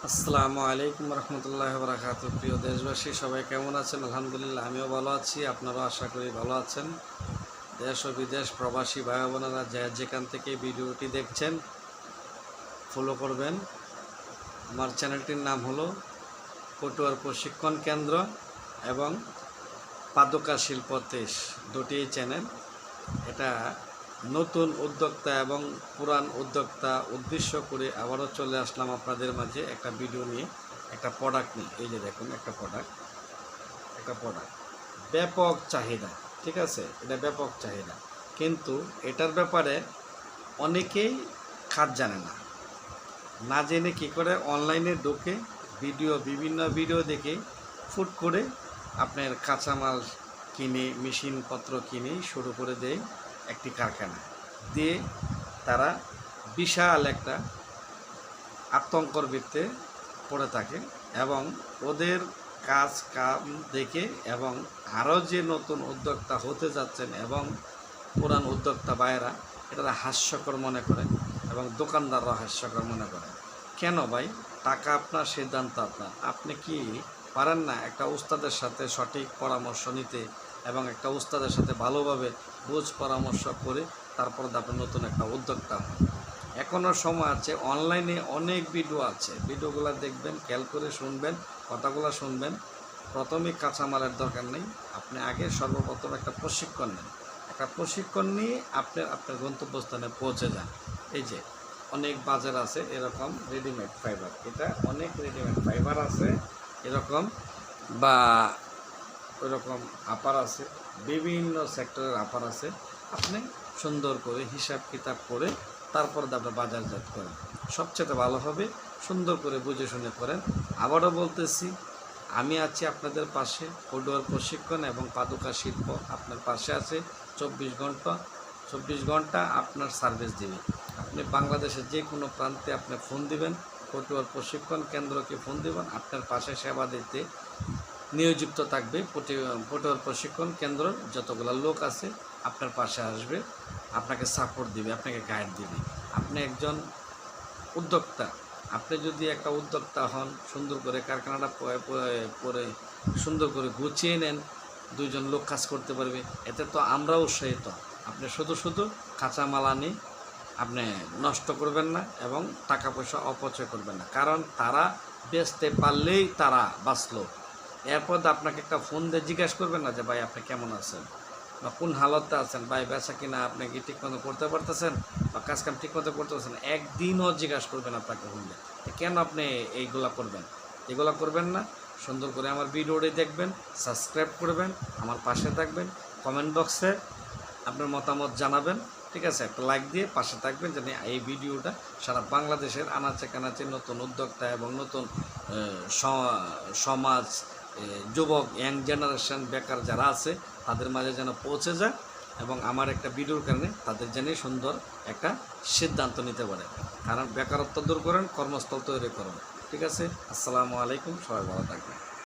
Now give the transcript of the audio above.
আসসালামু আলাইকুম রহমতুল্লাহ বারাকাতুহু। প্রিয় দেশবাসী, সবাই কেমন আছেন? আলহামদুলিল্লাহ, আমিও ভালো আছি। আপনারাও আশা করি ভালো আছেন। দেশ ও বিদেশ প্রবাসী ভাই বোনেরা যেখান থেকে ভিডিওটি দেখছেন ফলো করবেন। আমার চ্যানেলটির নাম হলো পটুয়ার প্রশিক্ষণ কেন্দ্র এবং পাদুকা শিল্প তেজ, দুটি চ্যানেল। এটা নতুন উদ্যোক্তা এবং পুরান উদ্যোক্তা উদ্দেশ্য করে আবারও চলে আসলাম আপনাদের মাঝে একটা ভিডিও নিয়ে, একটা প্রোডাক্ট নিয়ে। এই যে দেখুন, একটা প্রোডাক্ট ব্যাপক চাহিদা, ঠিক আছে? এটা ব্যাপক চাহিদা, কিন্তু এটার ব্যাপারে অনেকেই খাত জানে না। না জেনে কী করে অনলাইনে ঢুকে বিভিন্ন ভিডিও দেখে ফুট করে আপনার কাঁচামাল কিনে, মেশিনপত্র কিনে শুরু করে দেয় একটি কারখানা দিয়ে। তারা বিশাল একটা আতঙ্কর ভিত্তিতে পড়ে থাকে এবং ওদের কাম দেখে এবং আরও যে নতুন উদ্যোক্তা হতে যাচ্ছেন এবং পুরান উদ্যোক্তা ভাইয়েরা এটা হাস্যকর মনে করে এবং দোকানদাররা হাস্যকর মনে করে। কেন ভাই? টাকা আপনার, সিদ্ধান্ত আপনার। আপনি কি পারেন না একটা উস্তাদের সাথে সঠিক পরামর্শ নিতে এবং একটা উস্তাদের সাথে ভালোভাবে বুঝ পরামর্শ করে তারপর আপনি নতুন একটা উদ্যোক্তা হন? এখনও সময় আছে। অনলাইনে অনেক ভিডিও আছে, ভিডিওগুলো দেখবেন, খেয়াল করে শুনবেন, কথাগুলো শুনবেন। প্রথমেই কাঁচামালের দরকার নেই, আপনি আগে সর্বপ্রথম একটা প্রশিক্ষণ নেন। একটা প্রশিক্ষণ নিয়ে আপনার গন্তব্যস্থানে পৌঁছে যান। এই যে অনেক বাজার আছে এরকম রেডিমেড ফাইবার, এটা অনেক রেডিমেড ফাইবার আছে এরকম, বা ওইরকম আপার আছে, বিভিন্ন সেক্টরের আপার আছে। আপনি সুন্দর করে হিসাব কিতাব করে তারপর আপনি বাজারজাত করেন, সবচেয়ে ভালো হবে। সুন্দর করে বুঝে শুনে করেন। আবারও বলতেছি, আমি আছি আপনাদের পাশে। পটুয়ার প্রশিক্ষণ এবং পাদুকা শিল্প আপনার পাশে আছে। 24 ঘন্টা আপনার সার্ভিস দেবে। আপনি বাংলাদেশের যে কোনো প্রান্তে আপনি ফোন দিবেন, পটুয়ার প্রশিক্ষণ কেন্দ্রকে ফোন দিবেন, আপনার পাশে সেবা দিতে নিয়োজিত থাকবে। পটুয়ার প্রশিক্ষণ কেন্দ্র যতগুলো লোক আছে আপনার পাশে আসবে, আপনাকে সাপোর্ট দিবে, আপনাকে গাইড দিবে। আপনি একজন উদ্যোক্তা, আপনি যদি একটা উদ্যোক্তা হন, সুন্দর করে কারখানাটা পরে সুন্দর করে গুছিয়ে নেন, দুইজন লোক কাজ করতে পারবে, এতে তো আমরা উৎসাহিত। আপনি শুধু কাঁচামাল আনি আপনি নষ্ট করবেন না এবং টাকা পয়সা অপচয় করবেন না, কারণ তারা বেচতে পারলেই তারা বাঁচলো। এরপর আপনাকে একটা ফোন দিয়ে জিজ্ঞাসা করবেন না যে ভাই আপনি কেমন আছেন বা কোন হালতে আছেন, ভাই বেচা কিনা আপনি কি ঠিকমতো করতে পারতেছেন বা কাজকাম ঠিকমতো করতে পারছেন, একদিনও জিজ্ঞাসা করবেন আপনাকে ফোন দিয়ে। কেন আপনি এগুলা করবেন না? সুন্দর করে আমার ভিডিওটি দেখবেন, সাবস্ক্রাইব করবেন, আমার পাশে থাকবেন, কমেন্ট বক্সে আপনার মতামত জানাবেন, ঠিক আছে? একটা লাইক দিয়ে পাশে থাকবেন, যেন এই ভিডিওটা সারা বাংলাদেশের আনাচে কানাচে নতুন উদ্যোক্তা এবং নতুন সমাজ, যুবক, ইয়াং জেনারেশন, বেকার যারা আছে তাদের মাঝে যেন পৌঁছে যায় এবং আমার একটা ভিডিওর কারণে তাদের যেন সুন্দর একটা সিদ্ধান্ত নিতে পারে। কারণ বেকারত্ব দূর করেন, কর্মস্থল তৈরি করেন, ঠিক আছে? আসসালামু আলাইকুম, সবাই ভালো থাকবেন।